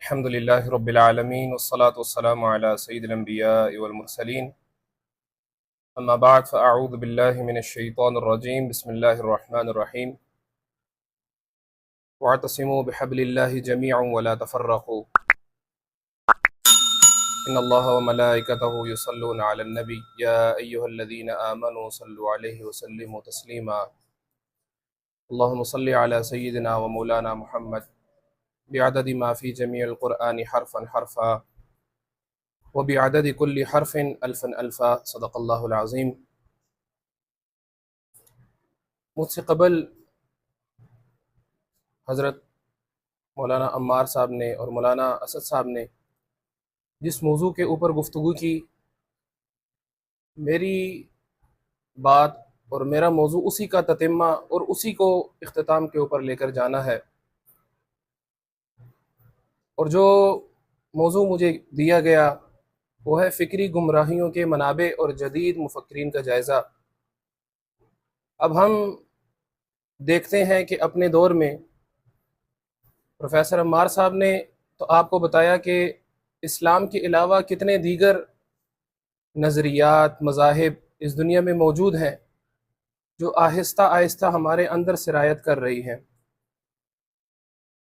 الحمد لله رب العالمين والصلاة والسلام على سيد الأنبياء والمرسلين أما بعد فأعوذ بالله من الشيطان الرجيم بسم الله الرحمن الرحيم واعتصموا بحبل الله جميعا ولا تفرقوا إن الله وملائكته يصلون على النبي يا أيها الذين آمنوا صلوا عليه وسلموا تسليما اللهم صل على سيدنا ومولانا محمد بعدد ما في جميع القرآن حرفا حرفا وبعدد كل حرف ألفا ألفا صدق اللہ العظیم۔ مجھ سے قبل حضرت مولانا عمار صاحب نے اور مولانا اسد صاحب نے جس موضوع کے اوپر گفتگو کی، میری بات اور میرا موضوع اسی کا تتمہ اور اسی کو اختتام کے اوپر لے کر جانا ہے، اور جو موضوع مجھے دیا گیا وہ ہے فکری گمراہیوں کے منابع اور جدید مفکرین کا جائزہ۔ اب ہم دیکھتے ہیں کہ اپنے دور میں پروفیسر عمار صاحب نے تو آپ کو بتایا کہ اسلام کے علاوہ کتنے دیگر نظریات، مذاہب اس دنیا میں موجود ہیں جو آہستہ آہستہ ہمارے اندر سرایت کر رہی ہیں۔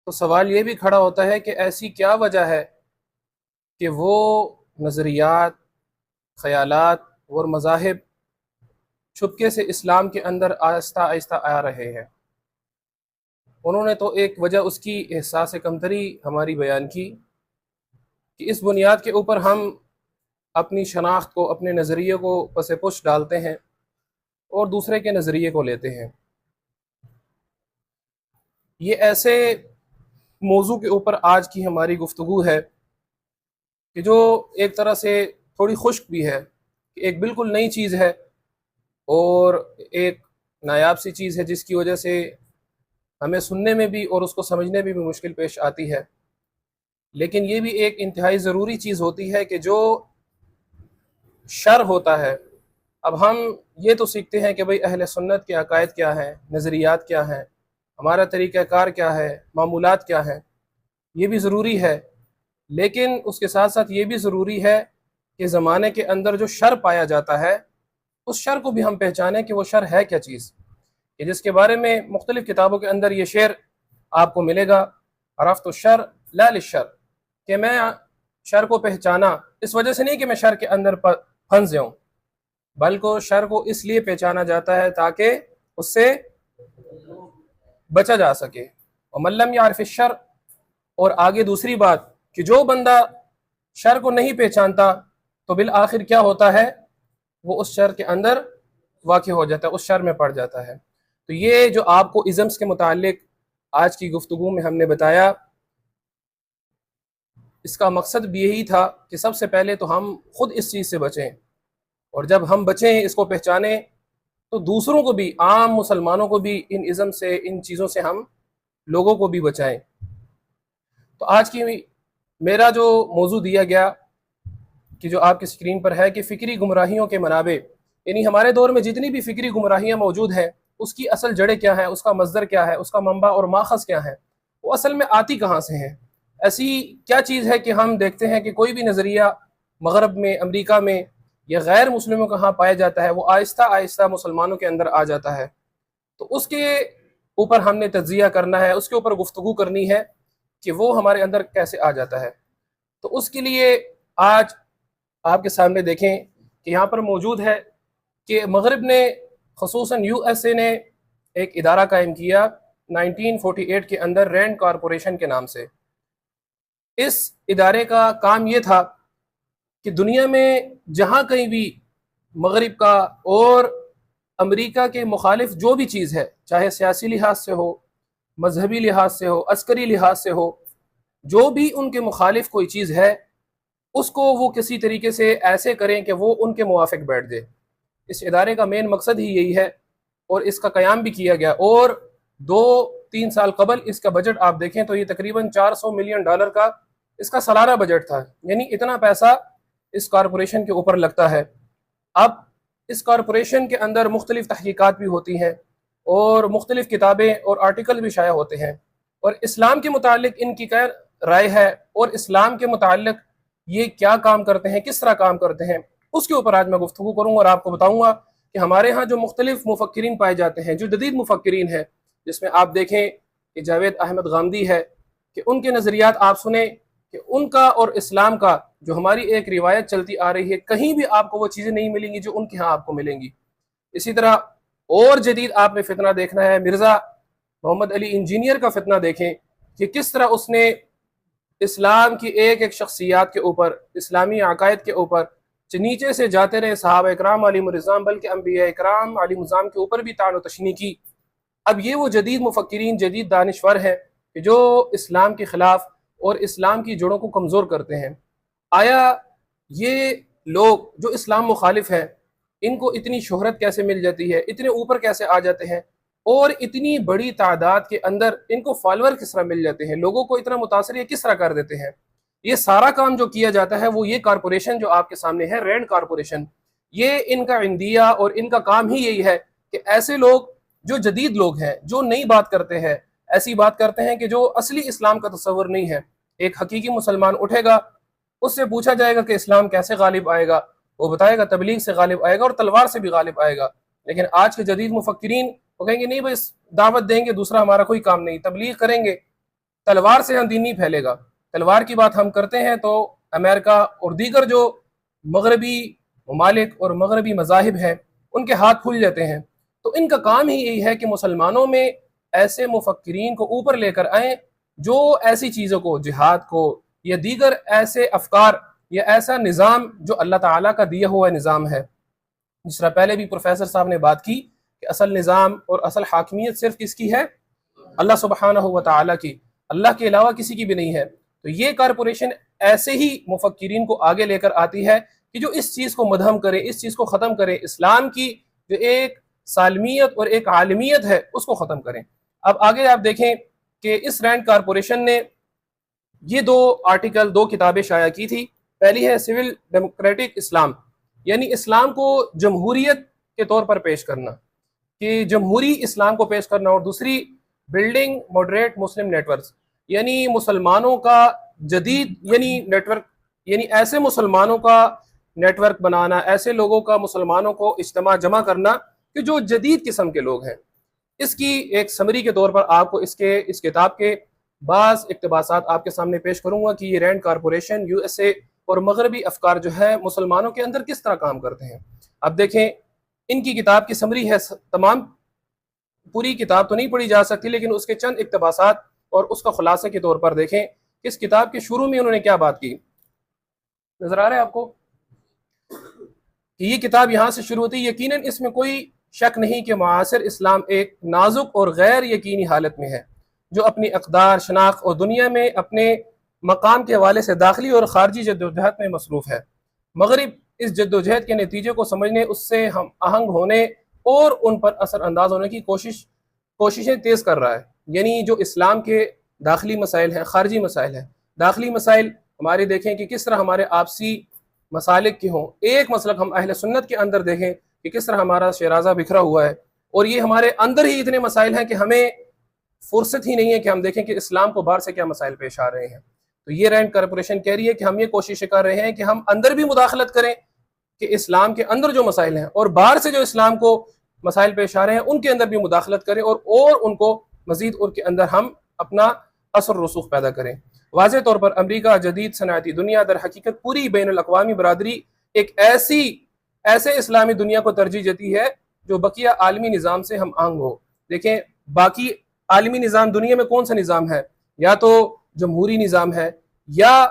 تو سوال یہ بھی کھڑا ہوتا ہے کہ ایسی کیا وجہ ہے کہ وہ نظریات، خیالات اور مذاہب چھپکے سے اسلام کے اندر آہستہ آہستہ آ رہے ہیں۔ انہوں نے تو ایک وجہ اس کی احساس کمتری ہماری بیان کی کہ اس بنیاد کے اوپر ہم اپنی شناخت کو، اپنے نظریے کو پس پش ڈالتے ہیں اور دوسرے کے نظریے کو لیتے ہیں۔ یہ ایسے موضوع کے اوپر آج کی ہماری گفتگو ہے کہ جو ایک طرح سے تھوڑی خشک بھی ہے، کہ ایک بالکل نئی چیز ہے اور ایک نایاب سی چیز ہے جس کی وجہ سے ہمیں سننے میں بھی اور اس کو سمجھنے میں بھی مشکل پیش آتی ہے، لیکن یہ بھی ایک انتہائی ضروری چیز ہوتی ہے کہ جو شر ہوتا ہے، اب ہم یہ تو سیکھتے ہیں کہ بھئی اہل سنت کے عقائد کیا ہیں، نظریات کیا ہیں، ہمارا طریقہ کار کیا ہے، معمولات کیا ہیں، یہ بھی ضروری ہے، لیکن اس کے ساتھ ساتھ یہ بھی ضروری ہے کہ زمانے کے اندر جو شر پایا جاتا ہے اس شر کو بھی ہم پہچانیں کہ وہ شر ہے کیا چیز، کہ جس کے بارے میں مختلف کتابوں کے اندر یہ شعر آپ کو ملے گا، عرفت الشر لا للشر، کہ میں شر کو پہچانا اس وجہ سے نہیں کہ میں شر کے اندر پھنس جاؤں، بلکہ شر کو اس لیے پہچانا جاتا ہے تاکہ اس سے بچا جا سکے۔ ومن لم یعرف الشر، اور آگے دوسری بات کہ جو بندہ شر کو نہیں پہچانتا تو بالآخر کیا ہوتا ہے، وہ اس شر کے اندر واقع ہو جاتا ہے، اس شر میں پڑ جاتا ہے۔ تو یہ جو آپ کو ازمز کے متعلق آج کی گفتگو میں ہم نے بتایا، اس کا مقصد بھی یہی تھا کہ سب سے پہلے تو ہم خود اس چیز سے بچیں، اور جب ہم بچیں، اس کو پہچانیں، تو دوسروں کو بھی، عام مسلمانوں کو بھی ان ازم سے، ان چیزوں سے ہم لوگوں کو بھی بچائیں۔ تو آج کی میرا جو موضوع دیا گیا کہ جو آپ کی اسکرین پر ہے کہ فکری گمراہیوں کے منابع، یعنی ہمارے دور میں جتنی بھی فکری گمراہیاں موجود ہیں اس کی اصل جڑیں کیا ہیں، اس کا مصدر کیا ہے، اس کا منبع اور ماخذ کیا ہے، وہ اصل میں آتی کہاں سے ہیں۔ ایسی کیا چیز ہے کہ ہم دیکھتے ہیں کہ کوئی بھی نظریہ مغرب میں، امریکہ میں یا غیر مسلموں کے ہاں پایا جاتا ہے، وہ آہستہ آہستہ مسلمانوں کے اندر آ جاتا ہے۔ تو اس کے اوپر ہم نے تجزیہ کرنا ہے، اس کے اوپر گفتگو کرنی ہے کہ وہ ہمارے اندر کیسے آ جاتا ہے۔ تو اس کے لیے آج آپ کے سامنے دیکھیں کہ یہاں پر موجود ہے کہ مغرب نے، خصوصاً یو ایس اے نے ایک ادارہ قائم کیا 1948 کے اندر، رینڈ کارپوریشن کے نام سے۔ اس ادارے کا کام یہ تھا کہ دنیا میں جہاں کہیں بھی مغرب کا اور امریکہ کے مخالف جو بھی چیز ہے، چاہے سیاسی لحاظ سے ہو، مذہبی لحاظ سے ہو، عسکری لحاظ سے ہو، جو بھی ان کے مخالف کوئی چیز ہے اس کو وہ کسی طریقے سے ایسے کریں کہ وہ ان کے موافق بیٹھ دے۔ اس ادارے کا مین مقصد ہی یہی ہے، اور اس کا قیام بھی کیا گیا، اور 2-3 سال قبل اس کا بجٹ آپ دیکھیں تو یہ تقریباً $400 ملین کا اس کا سالانہ بجٹ تھا، یعنی اتنا پیسہ اس کارپوریشن کے اوپر لگتا ہے۔ اب اس کارپوریشن کے اندر مختلف تحقیقات بھی ہوتی ہیں اور مختلف کتابیں اور آرٹیکل بھی شائع ہوتے ہیں، اور اسلام کے متعلق ان کی رائے ہے اور اسلام کے متعلق یہ کیا کام کرتے ہیں، کس طرح کام کرتے ہیں، اس کے اوپر آج میں گفتگو کروں گا اور آپ کو بتاؤں گا کہ ہمارے ہاں جو مختلف مفکرین پائے جاتے ہیں، جو جدید مفکرین ہیں، جس میں آپ دیکھیں کہ جاوید احمد غامدی ہے، کہ ان کے نظریات آپ سنیں کہ ان کا اور اسلام کا جو ہماری ایک روایت چلتی آ رہی ہے، کہیں بھی آپ کو وہ چیزیں نہیں ملیں گی جو ان کے ہاں آپ کو ملیں گی۔ اسی طرح اور جدید آپ نے فتنہ دیکھنا ہے، مرزا محمد علی انجینئر کا فتنہ دیکھیں کہ کس طرح اس نے اسلام کی ایک ایک شخصیات کے اوپر، اسلامی عقائد کے اوپر نیچے سے جاتے رہے، صحابہ اکرام علیہم الرضوان بلکہ انبیاء اکرام علیہم السلام کے اوپر بھی طعن و تشنیع کی۔ اب یہ وہ جدید مفکرین، جدید دانشور ہیں کہ جو اسلام کے خلاف اور اسلام کی جڑوں کو کمزور کرتے ہیں۔ آیا یہ لوگ جو اسلام مخالف ہیں، ان کو اتنی شہرت کیسے مل جاتی ہے، اتنے اوپر کیسے آ جاتے ہیں، اور اتنی بڑی تعداد کے اندر ان کو فالوور کس طرح مل جاتے ہیں، لوگوں کو اتنا متاثر یہ کس طرح کر دیتے ہیں؟ یہ سارا کام جو کیا جاتا ہے وہ یہ کارپوریشن جو آپ کے سامنے ہے، رینڈ کارپوریشن، یہ ان کا عندیہ اور ان کا کام ہی یہی ہے کہ ایسے لوگ جو جدید لوگ ہیں، جو نئی بات کرتے ہیں، ایسی بات کرتے ہیں کہ جو اصلی اسلام کا تصور نہیں ہے۔ ایک حقیقی مسلمان اٹھے گا، اس سے پوچھا جائے گا کہ اسلام کیسے غالب آئے گا، وہ بتائے گا تبلیغ سے غالب آئے گا اور تلوار سے بھی غالب آئے گا۔ لیکن آج کے جدید مفکرین وہ کہیں گے نہیں بس دعوت دیں گے، دوسرا ہمارا کوئی کام نہیں، تبلیغ کریں گے، تلوار سے ہم دین نہیں پھیلے گا۔ تلوار کی بات ہم کرتے ہیں تو امریکہ اور دیگر جو مغربی ممالک اور مغربی مذاہب ہیں ان کے ہاتھ کھل جاتے ہیں۔ تو ان کا کام ہی یہی ہے کہ مسلمانوں میں ایسے مفکرین کو اوپر لے کر آئیں جو ایسی چیزوں کو، جہاد کو یا دیگر ایسے افکار یا ایسا نظام جو اللہ تعالیٰ کا دیا ہوا نظام ہے، جس طرح پہلے بھی پروفیسر صاحب نے بات کی کہ اصل نظام اور اصل حاکمیت صرف کس کی ہے؟ اللہ سبحانہ و تعالیٰ کی، اللہ کے علاوہ کسی کی بھی نہیں ہے۔ تو یہ کارپوریشن ایسے ہی مفکرین کو آگے لے کر آتی ہے کہ جو اس چیز کو مدھم کرے، اس چیز کو ختم کرے، اسلام کی جو ایک سالمیت اور ایک عالمیت ہے اس کو ختم کریں۔ اب آگے آپ دیکھیں کہ اس رینڈ کارپوریشن نے یہ دو کتابیں شائع کی تھی۔ پہلی ہے سول ڈیموکریٹک اسلام، یعنی اسلام کو جمہوریت کے طور پر پیش کرنا، کہ جمہوری اسلام کو پیش کرنا، اور دوسری بلڈنگ ماڈریٹ مسلم نیٹورکس، یعنی مسلمانوں کا جدید نیٹ ورک، یعنی ایسے مسلمانوں کا نیٹ ورک بنانا، ایسے لوگوں کا مسلمانوں کو اجتماع جمع کرنا کہ جو جدید قسم کے لوگ ہیں۔ اس کی ایک سمری کے طور پر آپ کو اس کتاب کے بعض اقتباسات آپ کے سامنے پیش کروں گا کہ یہ رینڈ کارپوریشن، یو ایس اے اور مغربی افکار جو ہے مسلمانوں کے اندر کس طرح کام کرتے ہیں۔ اب دیکھیں ان کی کتاب کی سمری ہے، تمام پوری کتاب تو نہیں پڑھی جا سکتی لیکن اس کے چند اقتباسات اور اس کا خلاصے کے طور پر دیکھیں کہ اس کتاب کے شروع میں انہوں نے کیا بات کی۔ نظر آ رہا ہے آپ کو کہ یہ کتاب یہاں سے شروع ہوتی ہے۔ یقیناً اس میں کوئی شک نہیں کہ معاصر اسلام ایک نازک اور غیر یقینی حالت میں ہے، جو اپنی اقدار، شناخت اور دنیا میں اپنے مقام کے حوالے سے داخلی اور خارجی جدوجہد میں مصروف ہے۔ مغرب اس جدوجہد کے نتیجے کو سمجھنے، اس سے ہم آہنگ ہونے اور ان پر اثر انداز ہونے کی کوششیں تیز کر رہا ہے۔ یعنی جو اسلام کے داخلی مسائل ہیں، خارجی مسائل ہیں، داخلی مسائل ہمارے دیکھیں کہ کس طرح ہمارے آپسی مسالک کے ہوں۔ ایک مسلک ہم اہل سنت کے اندر دیکھیں کہ کس طرح ہمارا شیرازہ بکھرا ہوا ہے، اور یہ ہمارے اندر ہی اتنے مسائل ہیں کہ ہمیں فرصت ہی نہیں ہے کہ ہم دیکھیں کہ اسلام کو باہر سے کیا مسائل پیش آ رہے ہیں۔ تو یہ رینڈ کارپوریشن کہہ رہی ہے کہ ہم یہ کوشش کر رہے ہیں کہ ہم اندر بھی مداخلت کریں کہ اسلام کے اندر جو مسائل ہیں، اور باہر سے جو اسلام کو مسائل پیش آ رہے ہیں ان کے اندر بھی مداخلت کریں، اور ان کو مزید ان کے اندر ہم اپنا اثر رسوخ پیدا کریں۔ واضح طور پر امریکہ جدید صنعتی دنیا در حقیقت پوری بین الاقوامی برادری ایک ایسے اسلامی دنیا کو ترجیح دیتی ہے جو بقیہ عالمی نظام سے ہم آہنگ ہو۔ دیکھیں باقی عالمی نظام دنیا میں کون سا نظام ہے؟ یا تو جمہوری نظام ہے یا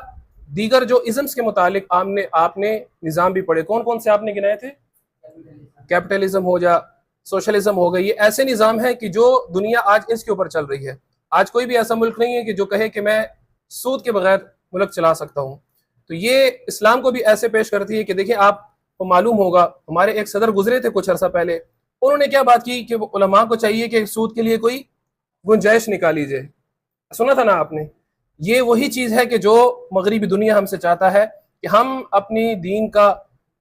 دیگر جو ازمز کے متعلق آپ نے نظام بھی پڑھے، کون سے آپ نے گنائے تھے؟ کیپٹلزم ہو جا، سوشلزم ہو گئی، یہ ایسے نظام ہیں کہ جو دنیا آج اس کے اوپر چل رہی ہے۔ آج کوئی بھی ایسا ملک نہیں ہے کہ جو کہے کہ میں سود کے بغیر ملک چلا سکتا ہوں۔ تو یہ اسلام کو بھی ایسے پیش کرتی ہے کہ دیکھیں آپ کو معلوم ہوگا، ہمارے ایک صدر گزرے تھے کچھ عرصہ پہلے، انہوں نے کیا بات کی کہ علماء کو چاہیے کہ سود کے لیے کوئی گنجائش نکالی جائے۔ سنا تھا نا آپ نے؟ یہ وہی چیز ہے کہ جو مغربی دنیا ہم سے چاہتا ہے کہ ہم اپنی دین کا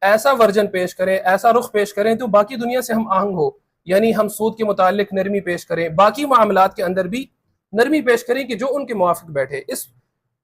ایسا ورژن پیش کریں، ایسا رخ پیش کریں تو باقی دنیا سے ہم آہنگ ہو، یعنی ہم سود کے متعلق نرمی پیش کریں، باقی معاملات کے اندر بھی نرمی پیش کریں کہ جو ان کے موافق بیٹھے۔ اس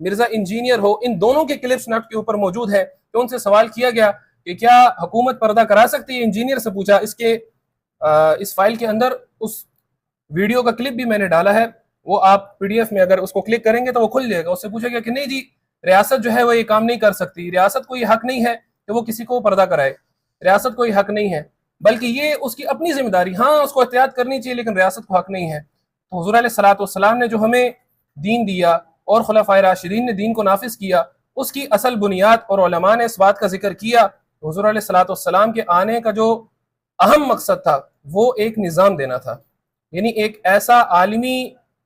مرزا انجینئر ہو، ان دونوں کے کلپس نیٹ کے اوپر موجود ہیں کہ ان سے سوال کیا گیا کہ کیا حکومت پردہ کرا سکتی ہے؟ انجینئر سے پوچھا. اس فائل کے اندر اس ویڈیو کا کلپ بھی میں نے ڈالا ہے، وہ آپ پی ڈی ایف میں اگر اس کو کلک کریں گے تو وہ کھل جائے گا. اس سے پوچھا گیا کہ نہیں جی، ریاست جو ہے وہ یہ کام نہیں کر سکتی، ریاست کو یہ حق نہیں ہے کہ وہ کسی کو پردہ کرائے، ریاست کو یہ حق نہیں ہے، بلکہ یہ اس کی اپنی ذمہ داری، ہاں اس کو احتیاط کرنی چاہیے لیکن ریاست کو حق نہیں ہے. تو حضور علیہ الصلوۃ والسلام نے جو ہمیں دین دیا اور خلفائے راشدین نے دین کو نافذ کیا، اس کی اصل بنیاد، اور علماء نے اس بات کا ذکر کیا، حضور علیہ الصلوۃ والسلام کے آنے کا جو اہم مقصد تھا وہ ایک نظام دینا تھا، یعنی ایک ایسا عالمی،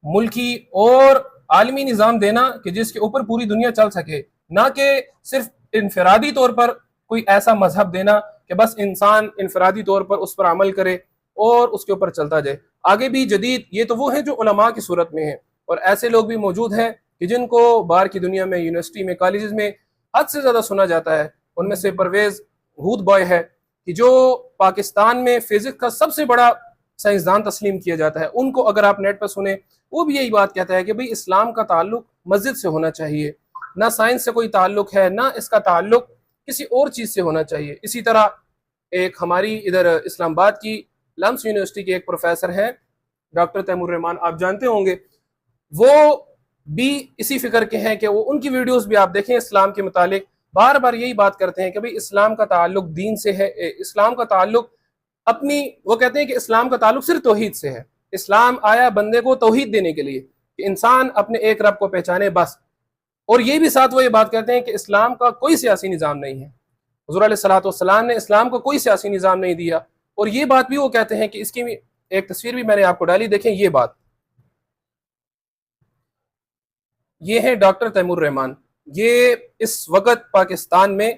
ملکی اور عالمی نظام دینا کہ جس کے اوپر پوری دنیا چل سکے، نہ کہ صرف انفرادی طور پر کوئی ایسا مذہب دینا کہ بس انسان انفرادی طور پر اس پر عمل کرے اور اس کے اوپر چلتا جائے. آگے بھی جدید، یہ تو وہ ہیں جو علماء کی صورت میں ہیں، اور ایسے لوگ بھی موجود ہیں کہ جن کو باہر کی دنیا میں، یونیورسٹی میں، کالجز میں حد سے زیادہ سنا جاتا ہے. ان میں سے پرویز ہود بوائے ہے کہ جو پاکستان میں فزکس کا سب سے بڑا سائنسدان تسلیم کیا جاتا ہے. ان کو اگر آپ نیٹ پر سنیں، وہ بھی یہی بات کہتا ہے کہ بھئی اسلام کا تعلق مسجد سے ہونا چاہیے، نہ سائنس سے کوئی تعلق ہے، نہ اس کا تعلق کسی اور چیز سے ہونا چاہیے. اسی طرح ایک ہماری ادھر اسلام آباد کی لمس یونیورسٹی کے ایک پروفیسر ہیں ڈاکٹر تیمور رحمان، آپ جانتے ہوں گے، وہ بھی اسی فکر کے ہیں کہ وہ ان کی ویڈیوز بھی آپ دیکھیں اسلام کے متعلق بار بار یہی بات کرتے ہیں کہ بھئی اسلام کا تعلق دین سے ہے، اسلام کا تعلق وہ کہتے ہیں کہ اسلام کا تعلق صرف توحید سے ہے. اسلام آیا بندے کو توحید دینے کے لیے کہ انسان اپنے ایک رب کو پہچانے بس. اور یہ بھی ساتھ وہ یہ بات کہتے ہیں کہ اسلام کا کوئی سیاسی نظام نہیں ہے. حضور علیہ الصلوۃ والسلام نے اسلام کو کوئی سیاسی نظام نہیں دیا. اور یہ بات بھی وہ کہتے ہیں کہ اس کی ایک تصویر بھی میں نے آپ کو ڈالی، دیکھیں یہ بات. یہ ہے ڈاکٹر تیمور رحمان، یہ اس وقت پاکستان میں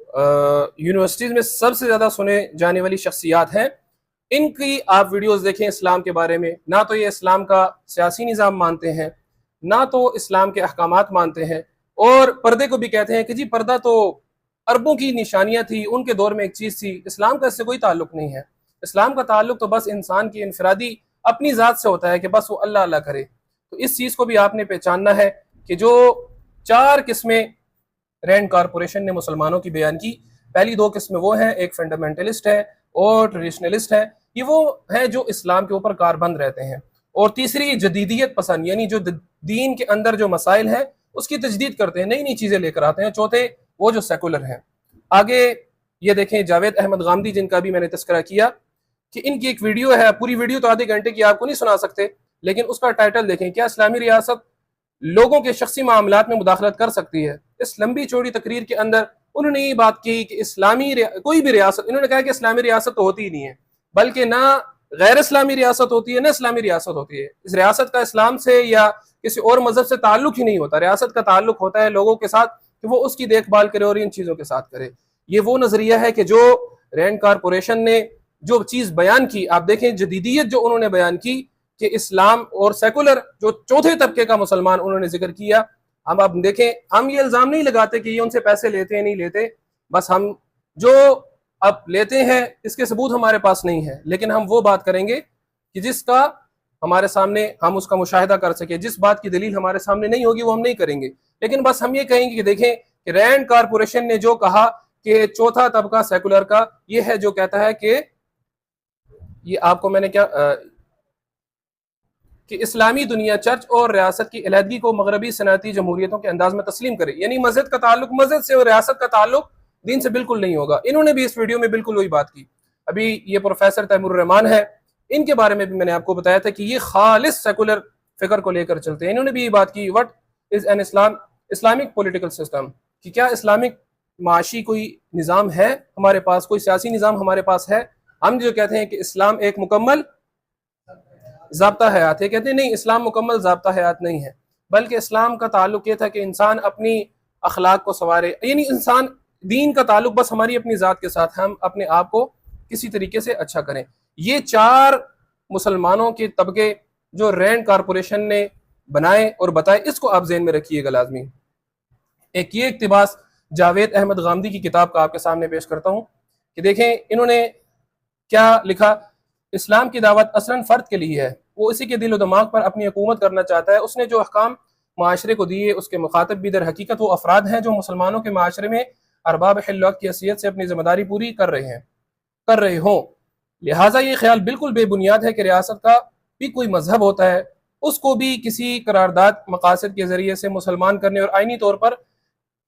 یونیورسٹیز میں سب سے زیادہ سنے جانے والی شخصیات ہیں. ان کی آپ ویڈیوز دیکھیں اسلام کے بارے میں، نہ تو یہ اسلام کا سیاسی نظام مانتے ہیں، نہ تو اسلام کے احکامات مانتے ہیں، اور پردے کو بھی کہتے ہیں کہ جی پردہ تو عربوں کی نشانیاں تھی، ان کے دور میں ایک چیز تھی، اسلام کا اس سے کوئی تعلق نہیں ہے. اسلام کا تعلق تو بس انسان کی انفرادی اپنی ذات سے ہوتا ہے کہ بس وہ اللہ اللہ کرے. تو اس چیز کو بھی آپ نے پہچاننا ہے کہ جو 4 قسمیں رینڈ کارپوریشن نے مسلمانوں کی بیان کی، پہلی 2 قسمیں وہ ہیں، ایک فنڈامنٹلسٹ ہے اور ٹریڈیشنلسٹ ہے، یہ وہ ہیں جو اسلام کے اوپر کاربند رہتے ہیں، اور تیسری جدیدیت پسند، یعنی جو دین کے اندر جو مسائل ہیں اس کی تجدید کرتے ہیں، نئی نئی چیزیں لے کر آتے ہیں. چوتھے وہ جو سیکولر ہیں. آگے یہ دیکھیں جاوید احمد غامدی، جن کا بھی میں نے تذکرہ کیا کہ ان کی ایک ویڈیو ہے، پوری ویڈیو تو آدھے گھنٹے کی آپ کو نہیں سنا سکتے، لیکن اس کا ٹائٹل دیکھیں، کیا اسلامی ریاست لوگوں کے شخصی معاملات میں مداخلت کر سکتی ہے؟ اس لمبی چوڑی تقریر کے اندر انہوں نے یہ بات کی کہ کوئی بھی ریاست، انہوں نے کہا کہ اسلامی ریاست تو ہوتی ہی نہیں ہے، بلکہ نہ غیر اسلامی ریاست ہوتی ہے نہ اسلامی ریاست ہوتی ہے. اس ریاست کا اسلام سے یا کسی اور مذہب سے تعلق ہی نہیں ہوتا. ریاست کا تعلق ہوتا ہے لوگوں کے ساتھ کہ وہ اس کی دیکھ بھال کرے اور ان چیزوں کے ساتھ کرے. یہ وہ نظریہ ہے کہ جو رینڈ کارپوریشن نے جو چیز بیان کی، آپ دیکھیں جدیدیت جو انہوں نے بیان کی کہ اسلام اور سیکولر جو چوتھے طبقے کا مسلمان انہوں نے ذکر کیا. ہم آپ دیکھیں، ہم یہ الزام نہیں لگاتے کہ یہ ان سے پیسے لیتے ہیں نہیں لیتے، بس ہم جو اب لیتے ہیں اس کے ثبوت ہمارے پاس نہیں ہے، لیکن ہم وہ بات کریں گے کہ جس کا ہمارے سامنے ہم اس کا مشاہدہ کر سکے. جس بات کی دلیل ہمارے سامنے نہیں ہوگی وہ ہم نہیں کریں گے، لیکن بس ہم یہ کہیں گے کہ دیکھیں کہ رینڈ کارپوریشن نے جو کہا کہ چوتھا طبقہ سیکولر کا یہ ہے جو کہتا ہے کہ یہ آپ کو میں نے کیا کہ اسلامی دنیا چرچ اور ریاست کی علیحدگی کو مغربی صنعتی جمہوریتوں کے انداز میں تسلیم کرے، یعنی مسجد کا تعلق مسجد سے اور ریاست کا تعلق دین سے بالکل نہیں ہوگا. انہوں نے بھی اس ویڈیو میں بالکل وہی بات کی. ابھی یہ پروفیسر تیمور الرحمان ہے، ان کے بارے میں بھی میں نے آپ کو بتایا تھا کہ یہ خالص سیکولر فکر کو لے کر چلتے ہیں. انہوں نے بھی یہ بات کی، what is an Islamic political system, کہ کیا اسلامک معاشی کوئی نظام ہے ہمارے پاس، کوئی سیاسی نظام ہمارے پاس ہے؟ ہم جو کہتے ہیں کہ اسلام ایک مکمل ضابطہ حیات ہے، کہتے ہیں نہیں، اسلام مکمل ضابطہ حیات نہیں ہے، بلکہ اسلام کا تعلق یہ تھا کہ انسان اپنی اخلاق کو سنوارے، یعنی انسان دین کا تعلق بس ہماری اپنی ذات کے ساتھ، ہم اپنے آپ کو کسی طریقے سے اچھا کریں. یہ 4 مسلمانوں کے طبقے جو رینڈ کارپوریشن نے بنائے اور بتائے، اس کو آپ ذہن میں رکھیے گا لازمی. ایک یہ اقتباس جاوید احمد غامدی کی کتاب کا آپ کے سامنے پیش کرتا ہوں کہ دیکھیں انہوں نے کیا لکھا. اسلام کی دعوت اصلاً فرد کے لیے ہے، وہ اسی کے دل و دماغ پر اپنی حکومت کرنا چاہتا ہے. اس نے جو احکام معاشرے کو دیے اس کے مخاطب بھی در حقیقت وہ افراد ہیں جو مسلمانوں کے معاشرے میں ارباب حل وقت کی حیثیت سے اپنی ذمہ داری پوری کر رہے ہوں۔ لہٰذا یہ خیال بالکل بے بنیاد ہے کہ ریاست کا بھی کوئی مذہب ہوتا ہے، اس کو بھی کسی قرارداد مقاصد کے ذریعے سے مسلمان کرنے اور آئینی طور پر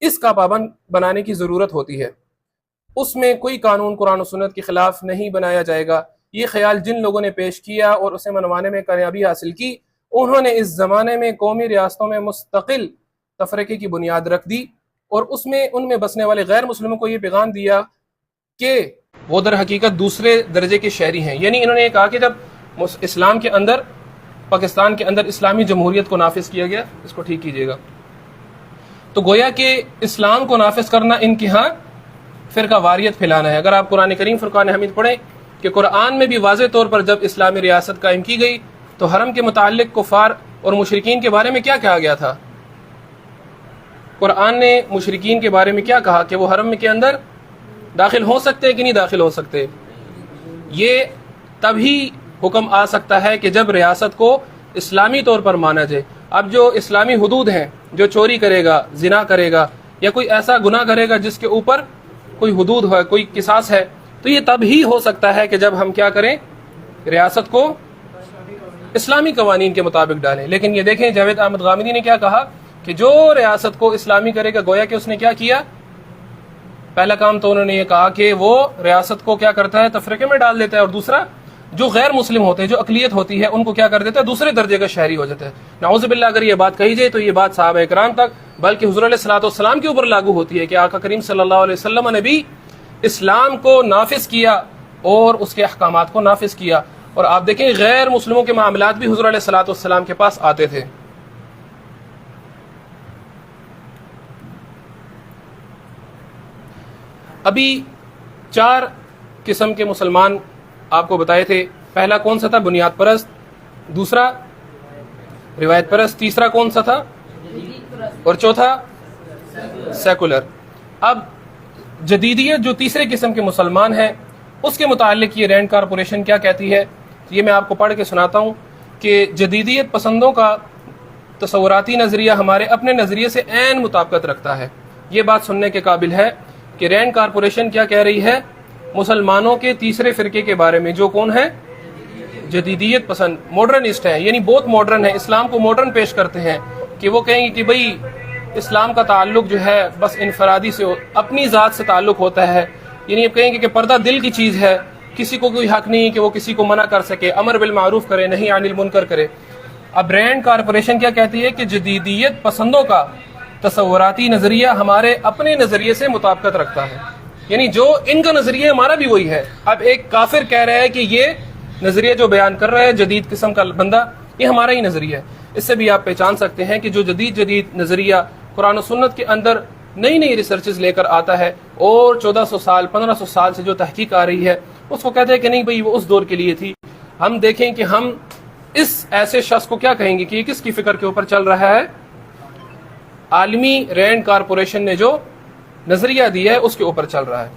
اس کا پابند بنانے کی ضرورت ہوتی ہے۔ اس میں کوئی قانون قرآن و سنت کے خلاف نہیں بنایا جائے گا۔ یہ خیال جن لوگوں نے پیش کیا اور اسے منوانے میں کامیابی حاصل کی، انہوں نے اس زمانے میں قومی ریاستوں میں مستقل تفرقے کی بنیاد رکھ دی اور ان میں بسنے والے غیر مسلموں کو یہ پیغام دیا کہ وہ در حقیقت دوسرے درجے کے شہری ہیں۔ یعنی انہوں نے یہ کہا کہ جب اسلام کے اندر، پاکستان کے اندر اسلامی جمہوریت کو نافذ کیا گیا، اس کو ٹھیک کیجیے گا، تو گویا کہ اسلام کو نافذ کرنا ان کے ہاں فرقہ واریت پھیلانا ہے۔ اگر آپ قرآن کریم فرقان حمید پڑھیں کہ قرآن میں بھی واضح طور پر جب اسلامی ریاست قائم کی گئی تو حرم کے متعلق کفار اور مشرکین کے بارے میں کیا کہا گیا تھا؟ قرآن نے مشرکین کے بارے میں کیا کہا کہ وہ حرم کے اندر داخل ہو سکتے ہیں کہ نہیں داخل ہو سکتے؟ یہ تبھی حکم آ سکتا ہے کہ جب ریاست کو اسلامی طور پر مانا جائے۔ اب جو اسلامی حدود ہیں، جو چوری کرے گا، زنا کرے گا یا کوئی ایسا گناہ کرے گا جس کے اوپر کوئی حدود ہے، کوئی قصاص ہے، تو یہ تب ہی ہو سکتا ہے کہ جب ہم کیا کریں، ریاست کو اسلامی قوانین کے مطابق ڈالیں۔ لیکن یہ دیکھیں جاوید احمد غامدی نے کیا کہا کہ جو ریاست کو اسلامی کرے گا، گویا کہ اس نے کیا کیا؟ پہلا کام تو انہوں نے یہ کہا کہ وہ ریاست کو کیا کرتا ہے؟ تفرقے میں ڈال دیتا ہے، اور دوسرا جو غیر مسلم ہوتے ہیں، جو اقلیت ہوتی ہے، ان کو کیا کر دیتا ہے؟ دوسرے درجے کا شہری ہو جاتا ہے۔ نعوذ باللہ اگر یہ بات کہی جائے تو یہ بات صحابہ کرام تک بلکہ حضور علیہ الصلوۃ والسلام کے اوپر لاگو ہوتی ہے کہ آقا کریم صلی اللہ علیہ وسلم نے بھی اسلام کو نافذ کیا اور اس کے احکامات کو نافذ کیا، اور آپ دیکھیں غیر مسلموں کے معاملات بھی حضور علیہ الصلوۃ والسلام کے پاس آتے تھے۔ ابھی 4 قسم کے مسلمان آپ کو بتائے تھے۔ پہلا کون سا تھا؟ بنیاد پرست، دوسرا روایت پرست، تیسرا کون سا تھا؟ اور چوتھا سیکولر۔ اب جدیدیت جو تیسرے قسم کے مسلمان ہیں، اس کے متعلق یہ رینڈ کارپوریشن کیا کہتی ہے، یہ میں آپ کو پڑھ کے سناتا ہوں کہ جدیدیت پسندوں کا تصوراتی نظریہ ہمارے اپنے نظریے سے عین مطابقت رکھتا ہے۔ یہ بات سننے کے قابل ہے کہ رینڈ کارپوریشن کیا کہہ رہی ہے مسلمانوں کے تیسرے فرقے کے بارے میں، جو کون ہے؟ جدیدیت پسند، ماڈرنسٹ ہیں، یعنی بہت ماڈرن ہے، اسلام کو ماڈرن پیش کرتے ہیں، کہ وہ کہیں گے کہ بھئی اسلام کا تعلق جو ہے بس انفرادی سے اپنی ذات سے تعلق ہوتا ہے، یعنی اب کہیں گے کہ پردہ دل کی چیز ہے، کسی کو کوئی حق نہیں کہ وہ کسی کو منع کر سکے، امر بالمعروف کرے، نہیں عن المنکر کرے۔ اب رینڈ کارپوریشن کیا کہتی ہے کہ جدیدیت پسندوں کا تصوراتی نظریہ ہمارے اپنے نظریے سے مطابقت رکھتا ہے، یعنی جو ان کا نظریہ ہمارا بھی وہی ہے۔ اب ایک کافر کہہ رہا ہے کہ یہ نظریہ جو بیان کر رہا ہے جدید قسم کا بندہ، یہ ہمارا ہی نظریہ ہے۔ اس سے بھی آپ پہچان سکتے ہیں کہ جو جدید نظریہ قرآن و سنت کے اندر نئی نئی ریسرچز لے کر آتا ہے اور 1400 سال 1500 سال سے جو تحقیق آ رہی ہے، اس کو کہتے ہیں کہ نہیں بھئی وہ اس دور کے لیے تھی۔ ہم دیکھیں کہ ہم اس ایسے شخص کو کیا کہیں گے کہ یہ کس کی فکر کے اوپر چل رہا ہے؟ عالمی رینڈ کارپوریشن نے جو نظریہ دیا ہے اس کے اوپر چل رہا ہے۔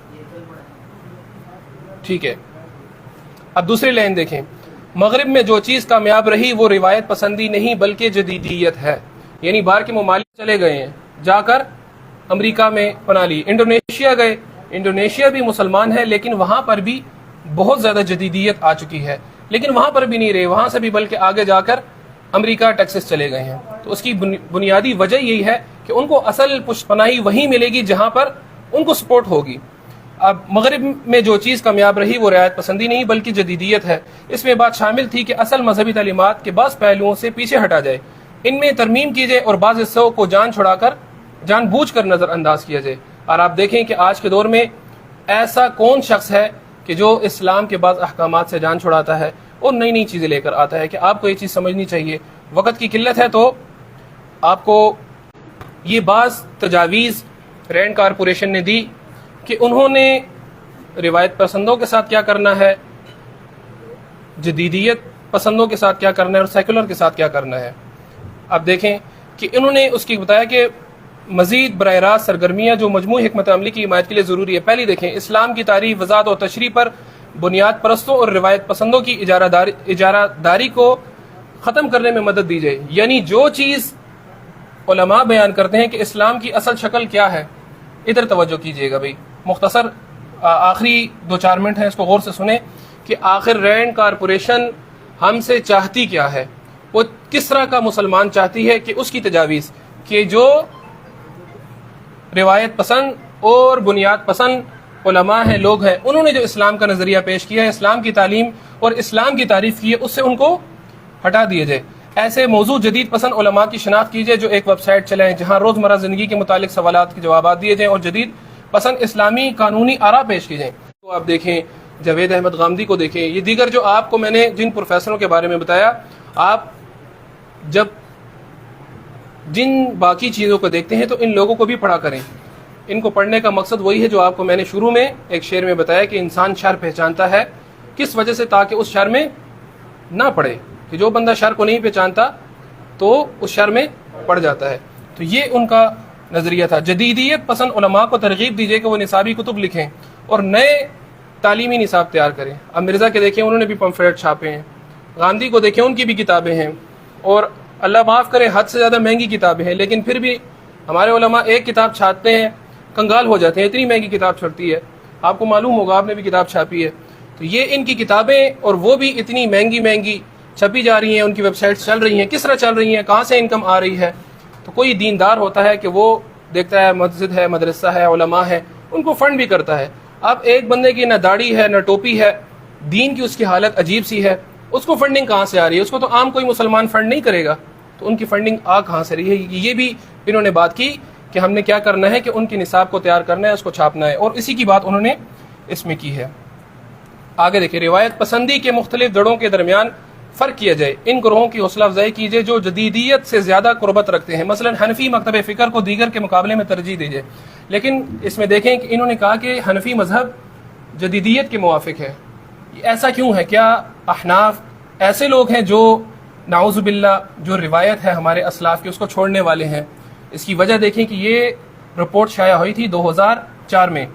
ٹھیک ہے، اب دوسری لائن دیکھیں، مغرب میں جو چیز کامیاب رہی وہ روایت پسندی نہیں بلکہ جدیدیت ہے، یعنی باہر کے ممالک چلے گئے ہیں، جا کر امریکہ میں پناہ لی، انڈونیشیا گئے، انڈونیشیا بھی مسلمان ہے لیکن وہاں پر بھی بہت زیادہ جدیدیت آ چکی ہے، لیکن وہاں پر بھی نہیں رہے، وہاں سے بھی بلکہ آگے جا کر امریکہ ٹیکسس چلے گئے ہیں۔ تو اس کی بنیادی وجہ یہی ہے کہ ان کو اصل پشت پناہی وہیں ملے گی جہاں پر ان کو سپورٹ ہوگی۔ اب مغرب میں جو چیز کامیاب رہی وہ رعایت پسندی نہیں بلکہ جدیدیت ہے۔ اس میں بات شامل تھی کہ اصل مذہبی تعلیمات کے بعض پہلوؤں سے پیچھے ہٹا جائے، ان میں ترمیم کی جائے اور بعض حصوں کو جان بوجھ کر نظر انداز کیا جائے۔ اور آپ دیکھیں کہ آج کے دور میں ایسا کون شخص ہے کہ جو اسلام کے بعض احکامات سے جان چھڑاتا ہے اور نئی نئی چیزیں لے کر آتا ہے کہ آپ کو یہ چیز سمجھنی چاہیے۔ وقت کی قلت ہے تو آپ کو یہ بعض تجاویز رینڈ کارپوریشن نے دی کہ انہوں نے روایت پسندوں کے ساتھ کیا کرنا ہے، جدیدیت پسندوں کے ساتھ کیا کرنا ہے اور سیکولر کے ساتھ کیا کرنا ہے۔ اب دیکھیں کہ انہوں نے اس کی بتایا کہ مزید براہ راست سرگرمیاں جو مجموعی حکمت عملی کی حمایت کے لیے ضروری ہے۔ پہلی دیکھیں، اسلام کی تعریف، وضاحت اور تشریح پر بنیاد پرستوں اور روایت پسندوں کی اجارہ داری کو ختم کرنے میں مدد دی جائے، یعنی جو چیز علماء بیان کرتے ہیں کہ اسلام کی اصل شکل کیا ہے. ادھر توجہ کیجئے گا بھائی، مختصر آخری 2-4 منٹ ہیں، اس کو غور سے سنیں کہ آخر رینڈ کارپوریشن ہم سے چاہتی کیا ہے، وہ کس طرح کا مسلمان چاہتی ہے، کہ اس کی تجاویز کہ جو روایت پسند اور بنیاد پسند علماء ہیں، لوگ ہیں، انہوں نے جو اسلام کا نظریہ پیش کیا ہے، اسلام کی تعلیم اور اسلام کی تعریف کی ہے، اس سے ان کو ہٹا دیا جائے. ایسے موضوع جدید پسند علماء کی شناخت کیجئے جو ایک ویب سائٹ چلائیں جہاں روزمرہ زندگی کے متعلق سوالات کے جوابات دیے جائیں اور جدید پسند اسلامی قانونی آراء پیش کی جائیں. تو آپ دیکھیں جاوید احمد غامدی کو دیکھیں، یہ دیگر جو آپ کو میں نے جن پروفیسروں کے بارے میں بتایا، آپ جب جن باقی چیزوں کو دیکھتے ہیں تو ان لوگوں کو بھی پڑھا کریں. ان کو پڑھنے کا مقصد وہی ہے جو آپ کو میں نے شروع میں ایک شعر میں بتایا کہ انسان شر پہچانتا ہے کس وجہ سے، تاکہ اس شر میں نہ پڑے، کہ جو بندہ شر کو نہیں پہچانتا تو اس شر میں پڑ جاتا ہے. تو یہ ان کا نظریہ تھا. جدیدیت پسند علماء کو ترغیب دیجیے کہ وہ نصابی کتب لکھیں اور نئے تعلیمی نصاب تیار کریں. اب مرزا کے دیکھیں، انہوں نے بھی پمفلیٹ چھاپے ہیں، غامدی کو دیکھیں، ان کی بھی کتابیں ہیں، اور اللہ معاف کرے حد سے زیادہ مہنگی کتابیں ہیں، لیکن پھر بھی ہمارے علماء ایک کتاب چھاپتے ہیں کنگال ہو جاتے ہیں، اتنی مہنگی کتاب چھپتی ہے. آپ کو معلوم ہوگا، آپ نے بھی کتاب چھاپی ہے. تو یہ ان کی کتابیں، اور وہ بھی اتنی مہنگی چھپی جا رہی ہیں، ان کی ویب سائٹس چل رہی ہیں، کس طرح چل رہی ہیں، کہاں سے انکم آ رہی ہے. تو کوئی دیندار ہوتا ہے کہ وہ دیکھتا ہے مسجد ہے، مدرسہ ہے، علماء ہے، ان کو فنڈ بھی کرتا ہے. اب ایک بندے کی نہ داڑھی ہے نہ ٹوپی ہے، دین کی اس کی حالت عجیب سی ہے، اس کو فنڈنگ کہاں سے آ رہی ہے؟ اس کو تو عام کوئی مسلمان فنڈ نہیں کرے گا، تو ان کی فنڈنگ آ کہاں سے رہی ہے؟ یہ بھی انہوں نے بات کی کہ ہم نے کیا کرنا ہے، کہ ان کے نصاب کو تیار کرنا ہے، اس کو چھاپنا ہے، اور اسی کی بات انہوں نے اس میں کی ہے. آگے دیکھیں، روایت پسندی کے مختلف جڑوں کے درمیان فرق کیا جائے، ان گروہوں کی حوصلہ افزائی کیجیے جو جدیدیت سے زیادہ قربت رکھتے ہیں. مثلا حنفی مکتب فکر کو دیگر کے مقابلے میں ترجیح دیجیے. لیکن اس میں دیکھیں کہ انہوں نے کہا کہ حنفی مذہب جدیدیت کے موافق ہے. ایسا کیوں ہے؟ کیا احناف ایسے لوگ ہیں جو نعوذ باللہ جو روایت ہے ہمارے اسلاف کی اس کو چھوڑنے والے ہیں؟ اس کی وجہ دیکھیں کہ یہ رپورٹ شائع ہوئی تھی 2004 میں،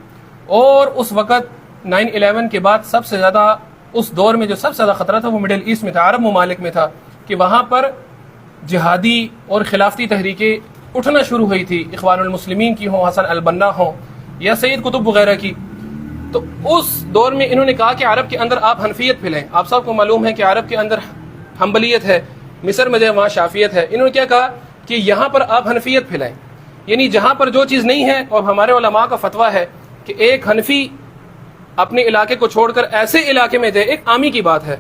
اور اس وقت 9/11 کے بعد سب سے زیادہ اس دور میں جو سب سے زیادہ خطرہ تھا وہ مڈل ایسٹ میں تھا، عرب ممالک میں تھا، کہ وہاں پر جہادی اور خلافتی تحریکیں اٹھنا شروع ہوئی تھی، اخوان المسلمین کی ہوں، حسن البنا ہوں، یا سید قطب وغیرہ کی. تو اس دور میں انہوں نے کہا کہ عرب کے اندر آپ حنفیت پھیلیں. آپ سب کو معلوم ہے کہ عرب کے اندر حنبلیت ہے، مصر میں جو وہاں شافیت ہے. انہوں نے کیا کہا کہ یہاں پر آپ حنفیت پھیلائیں، یعنی جہاں پر جو چیز نہیں ہے، اور ہمارے علماء کا فتویٰ ہے کہ ایک حنفی اپنے علاقے کو چھوڑ کر ایسے علاقے میں جائے، ایک عامی کی بات ہے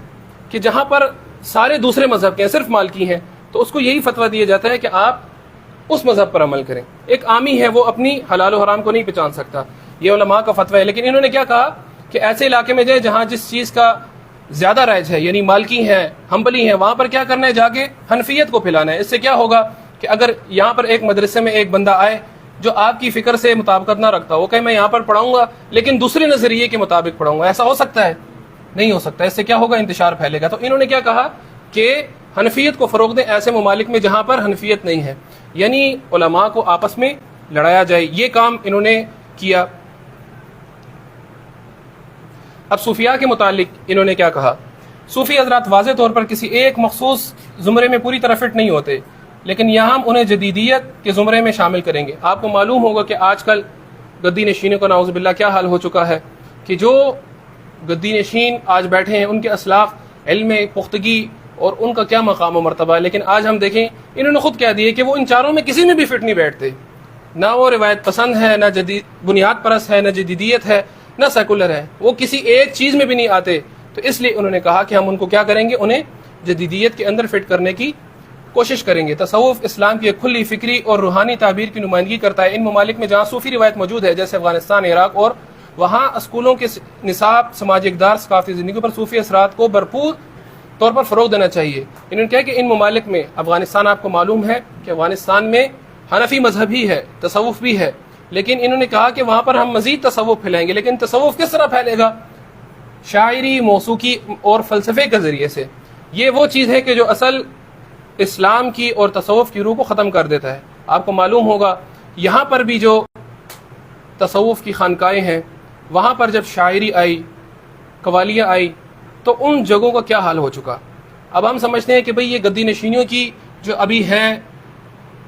کہ جہاں پر سارے دوسرے مذہب کے ہیں، صرف مالکی ہیں، تو اس کو یہی فتویٰ دیا جاتا ہے کہ آپ اس مذہب پر عمل کریں. ایک عامی ہے، وہ اپنی حلال و حرام کو نہیں پہچان سکتا، یہ علماء کا فتویٰ ہے. لیکن انہوں نے کیا کہا کہ ایسے علاقے میں جائے جہاں جس چیز کا زیادہ رائج ہے، یعنی مالکی ہیں، حنبلی ہیں، وہاں پر کیا کرنا ہے؟ جا کے حنفیت کو پھیلانا ہے. اس سے کیا ہوگا کہ اگر یہاں پر ایک مدرسے میں ایک بندہ آئے جو آپ کی فکر سے مطابقت نہ رکھتا، وہ کہے میں یہاں پر پڑھاؤں گا لیکن دوسرے نظریے کے مطابق پڑھاؤں گا، ایسا ہو سکتا ہے؟ نہیں ہو سکتا. اس سے کیا ہوگا؟ انتشار پھیلے گا. تو انہوں نے کیا کہا کہ حنفیت کو فروغ دیں ایسے ممالک میں جہاں پر حنفیت نہیں ہے، یعنی علماء کو آپس میں لڑایا جائے. یہ کام انہوں نے کیا. اب صوفیاء کے متعلق انہوں نے کیا کہا؟ صوفی حضرات واضح طور پر کسی ایک مخصوص زمرے میں پوری طرح فٹ نہیں ہوتے، لیکن یہاں ہم انہیں جدیدیت کے زمرے میں شامل کریں گے. آپ کو معلوم ہوگا کہ آج کل گدی نشینوں کا نعوذ باللہ کیا حال ہو چکا ہے، کہ جو گدی نشین آج بیٹھے ہیں ان کے اسلاف علم پختگی اور ان کا کیا مقام و مرتبہ ہے. لیکن آج ہم دیکھیں انہوں نے خود کہہ دیا کہ وہ ان چاروں میں کسی میں بھی فٹ نہیں بیٹھتے، نہ وہ روایت پسند ہے، نہ بنیاد پرست ہے، نہ جدیدیت ہے، نہ سیکولر ہے، وہ کسی ایک چیز میں بھی نہیں آتے. تو اس لیے انہوں نے کہا کہ ہم ان کو کیا کریں گے؟ انہیں جدیدیت کے اندر فٹ کرنے کی کوشش کریں گے. تصوف اسلام کی ایک کھلی فکری اور روحانی تعبیر کی نمائندگی کرتا ہے. ان ممالک میں جہاں صوفی روایت موجود ہے جیسے افغانستان، عراق، اور وہاں اسکولوں کے نصاب، سماجی اقدار، ثقافتی زندگی پر صوفی اثرات کو بھرپور طور پر فروغ دینا چاہیے. انہوں نے کہا کہ ان ممالک میں افغانستان، آپ کو معلوم ہے کہ افغانستان میں حنفی مذہب ہی ہے، تصوف بھی ہے، لیکن انہوں نے کہا کہ وہاں پر ہم مزید تصوف پھیلائیں گے. لیکن تصوف کس طرح پھیلے گا؟ شاعری، موسیقی اور فلسفے کے ذریعے سے. یہ وہ چیز ہے کہ جو اصل اسلام کی اور تصوف کی روح کو ختم کر دیتا ہے. آپ کو معلوم ہوگا یہاں پر بھی جو تصوف کی خانقاہیں ہیں، وہاں پر جب شاعری آئی، قوالیاں آئی، تو ان جگہوں کا کیا حال ہو چکا. اب ہم سمجھتے ہیں کہ بھئی یہ گدی نشینیوں کی جو ابھی ہیں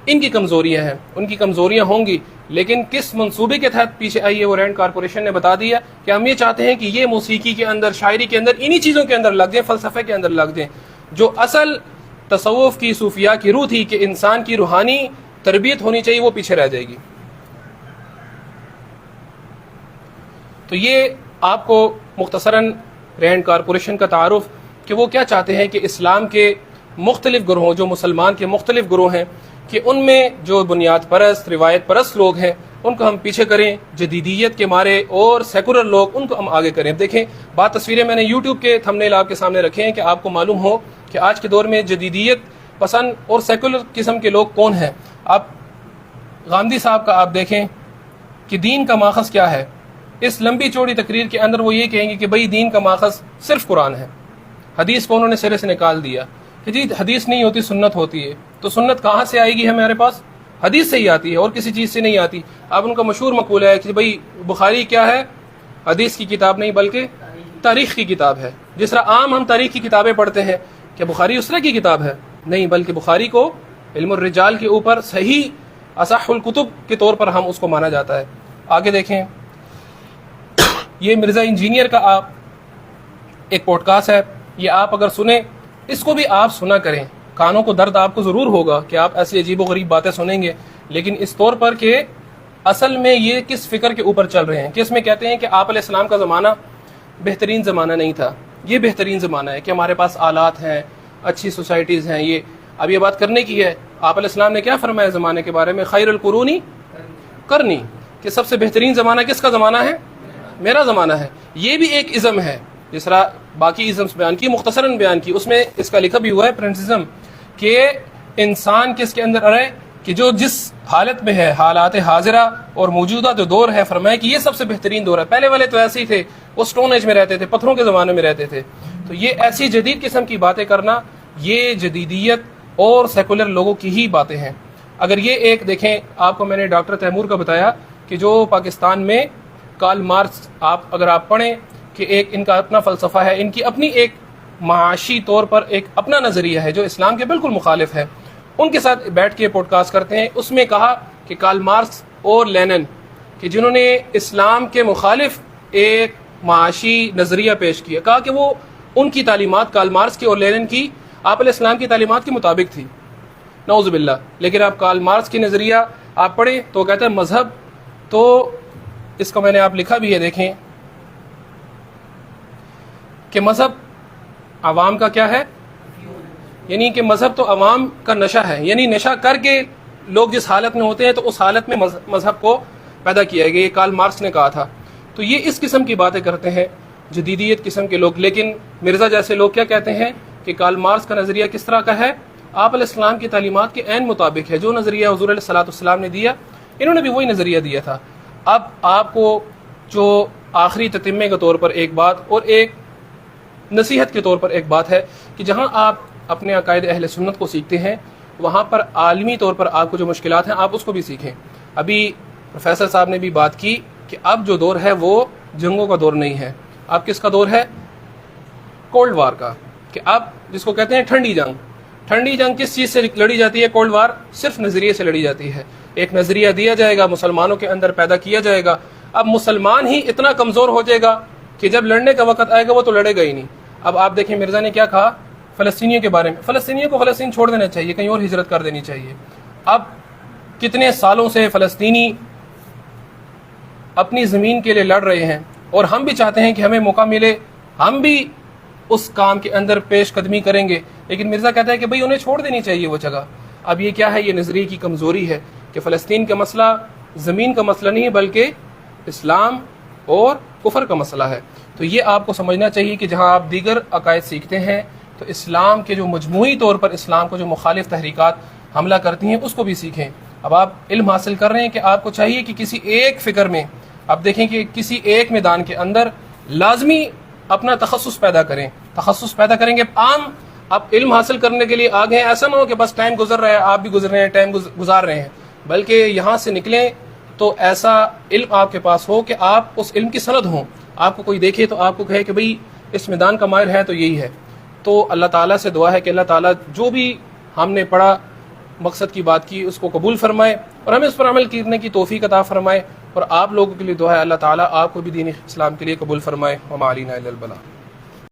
ان کی کمزوریاں ہیں، ان کی کمزوریاں ہوں گی، لیکن کس منصوبے کے تحت پیچھے آئی ہے وہ رینڈ کارپوریشن نے بتا دیا کہ ہم یہ چاہتے ہیں کہ یہ موسیقی کے اندر، شاعری کے اندر، انہی چیزوں کے اندر لگ جائیں، فلسفے کے اندر لگ جائیں، جو اصل تصوف کی، صوفیاء کی روح تھی کہ انسان کی روحانی تربیت ہونی چاہیے، وہ پیچھے رہ جائے گی۔ تو یہ آپ کو مختصراً رینڈ کارپوریشن کا تعارف کہ وہ کیا چاہتے ہیں کہ اسلام کے مختلف گروہوں، جو مسلمان کے مختلف گروہ ہیں، کہ ان میں جو بنیاد پرست، روایت پرست لوگ ہیں ان کو ہم پیچھے کریں، جدیدیت کے مارے، اور سیکولر لوگ ان کو ہم آگے کریں۔ دیکھیں بعض تصویریں میں نے یوٹیوب کے تھمب نیل آپ کے سامنے رکھے ہیں کہ آپ کو معلوم ہو کہ آج کے دور میں جدیدیت پسند اور سیکولر قسم کے لوگ کون ہیں۔ آپ غامدی صاحب کا آپ دیکھیں کہ دین کا ماخذ کیا ہے، اس لمبی چوڑی تقریر کے اندر وہ یہ کہیں گے کہ بھئی دین کا ماخذ صرف قرآن ہے، حدیث کو انہوں نے سرے سے نکال دیا کہ جی حدیث نہیں ہوتی، سنت ہوتی ہے۔ تو سنت کہاں سے آئے گی ہمارے پاس؟ حدیث سے ہی آتی ہے، اور کسی چیز سے نہیں آتی۔ اب ان کا مشہور مقولہ ہے کہ بھئی بخاری کیا ہے؟ حدیث کی کتاب نہیں بلکہ تاریخ کی کتاب ہے۔ جس طرح عام ہم تاریخ کی کتابیں پڑھتے ہیں، کہ بخاری اس طرح کی کتاب ہے؟ نہیں، بلکہ بخاری کو علم الرجال کے اوپر صحیح اصح الکتب کے طور پر ہم اس کو مانا جاتا ہے۔ آگے دیکھیں، یہ مرزا انجینئر کا آپ ایک پوڈ کاسٹ ہے، یہ آپ اگر سنیں، اس کو بھی آپ سنا کریں، کانوں کو درد آپ کو ضرور ہوگا کہ آپ ایسی عجیب و غریب باتیں سنیں گے، لیکن اس طور پر کہ اصل میں یہ کس فکر کے اوپر چل رہے ہیں، کہ اس میں کہتے ہیں کہ آپ علیہ السلام کا زمانہ بہترین زمانہ نہیں تھا، یہ بہترین زمانہ ہے، کہ ہمارے پاس آلات ہیں، اچھی سوسائٹیز ہیں۔ یہ اب یہ بات کرنے کی ہے، آپ علیہ السلام نے کیا فرمایا زمانے کے بارے میں؟ خیر القرونی کرنی، کہ سب سے بہترین زمانہ کس کا زمانہ ہے؟ میرا زمانہ ہے۔ یہ بھی ایک ازم ہے، جس طرح باقی ازمز بیان کی، مختصراً بیان کی، اس میں اس کا لکھا بھی ہوا ہے پرنسزم، کہ انسان کس کے اندر رہے، کہ جو جس حالت میں ہے، حالات حاضرہ اور موجودہ جو دور ہے، فرمایا کہ یہ سب سے بہترین دور ہے۔ پہلے والے تو ایسے ہی تھے، وہ سٹون ایج میں رہتے تھے، پتھروں کے زمانے میں رہتے تھے۔ تو یہ ایسی جدید قسم کی باتیں کرنا، یہ جدیدیت اور سیکولر لوگوں کی ہی باتیں ہیں۔ اگر یہ ایک دیکھیں، آپ کو میں نے ڈاکٹر تیمور کا بتایا کہ جو پاکستان میں کارل مارکس، اگر آپ پڑھیں کہ ایک ان کا اپنا فلسفہ ہے، ان کی اپنی ایک معاشی طور پر ایک اپنا نظریہ ہے جو اسلام کے بالکل مخالف ہے، ان کے ساتھ بیٹھ کے پوڈ کاسٹ کرتے ہیں۔ اس میں کہا کہ کارل مارکس اور لینن، کہ جنہوں نے اسلام کے مخالف ایک معاشی نظریہ پیش کیا، کہا کہ وہ ان کی تعلیمات، کارل مارکس کی اور لینن کی، آپ علیہ السلام کی تعلیمات کے مطابق تھی، نعوذ باللہ۔ لیکن آپ کارل مارکس کی نظریہ آپ پڑھیں تو کہتے ہیں مذہب، تو اس کو میں نے آپ لکھا بھی ہے، دیکھیں کہ مذہب عوام کا کیا ہے، یعنی کہ مذہب تو عوام کا نشہ ہے، یعنی نشہ کر کے لوگ جس حالت میں ہوتے ہیں تو اس حالت میں مذہب کو پیدا کیا گیا، یہ کارل مارکس نے کہا تھا۔ تو یہ اس قسم کی باتیں کرتے ہیں جدیدیت قسم کے لوگ، لیکن مرزا جیسے لوگ کیا کہتے ہیں کہ کارل مارکس کا نظریہ کس طرح کا ہے؟ آپ علیہ السلام کی تعلیمات کے عین مطابق ہے، جو نظریہ حضور علیہ الصلوۃ والسلام نے دیا، انہوں نے بھی وہی نظریہ دیا تھا۔ اب آپ کو جو آخری تتمے کے طور پر ایک بات اور ایک نصیحت کے طور پر ایک بات ہے کہ جہاں آپ اپنے عقائد اہل سنت کو سیکھتے ہیں، وہاں پر عالمی طور پر آپ کو جو مشکلات ہیں آپ اس کو بھی سیکھیں۔ ابھی پروفیسر صاحب نے بھی بات کی کہ اب جو دور ہے وہ جنگوں کا دور نہیں ہے، اب کس کا دور ہے؟ کولڈ وار کا، کہ اب جس کو کہتے ہیں ٹھنڈی جنگ۔ ٹھنڈی جنگ کس چیز سے لڑی جاتی ہے؟ کولڈ وار صرف نظریے سے لڑی جاتی ہے، ایک نظریہ دیا جائے گا، مسلمانوں کے اندر پیدا کیا جائے گا، اب مسلمان ہی اتنا کمزور ہو جائے گا کہ جب لڑنے کا وقت آئے گا وہ تو لڑے گا ہی نہیں۔ اب آپ دیکھیں مرزا نے کیا کہا فلسطینیوں کے بارے میں، فلسطینیوں کو فلسطین چھوڑ دینا چاہیے، کہیں اور ہجرت کر دینی چاہیے۔ اب کتنے سالوں سے فلسطینی اپنی زمین کے لیے لڑ رہے ہیں، اور ہم بھی چاہتے ہیں کہ ہمیں موقع ملے، ہم بھی اس کام کے اندر پیش قدمی کریں گے، لیکن مرزا کہتا ہے کہ بھئی انہیں چھوڑ دینی چاہیے وہ جگہ۔ اب یہ کیا ہے؟ یہ نظریے کی کمزوری ہے کہ فلسطین کا مسئلہ زمین کا مسئلہ نہیں بلکہ اسلام اور کفر کا مسئلہ ہے۔ تو یہ آپ کو سمجھنا چاہیے کہ جہاں آپ دیگر عقائد سیکھتے ہیں تو اسلام کے جو مجموعی طور پر اسلام کو جو مخالف تحریکات حملہ کرتی ہیں اس کو بھی سیکھیں۔ اب آپ علم حاصل کر رہے ہیں کہ آپ کو چاہیے کہ کسی ایک فکر میں آپ دیکھیں کہ کسی ایک میدان کے اندر لازمی اپنا تخصص پیدا کریں، تخصص پیدا کریں گے عام آپ علم حاصل کرنے کے لیے آگے ہیں۔ ایسا نہ ہو کہ بس ٹائم گزر رہا ہے، آپ بھی گزر رہے ہیں، ٹائم گزار رہے ہیں، بلکہ یہاں سے نکلیں تو ایسا علم آپ کے پاس ہو کہ آپ اس علم کی سند ہوں، آپ کو کوئی دیکھے تو آپ کو کہے کہ بھئی اس میدان کا ماہر ہے تو یہی ہے۔ تو اللہ تعالیٰ سے دعا ہے کہ اللہ تعالیٰ جو بھی ہم نے پڑھا مقصد کی بات کی اس کو قبول فرمائے اور ہمیں اس پر عمل کرنے کی توفیق عطا فرمائے، اور آپ لوگوں کے لیے دعا ہے اللہ تعالیٰ آپ کو بھی دین اسلام کے لیے قبول فرمائے۔ وما علینا الا البلاغ۔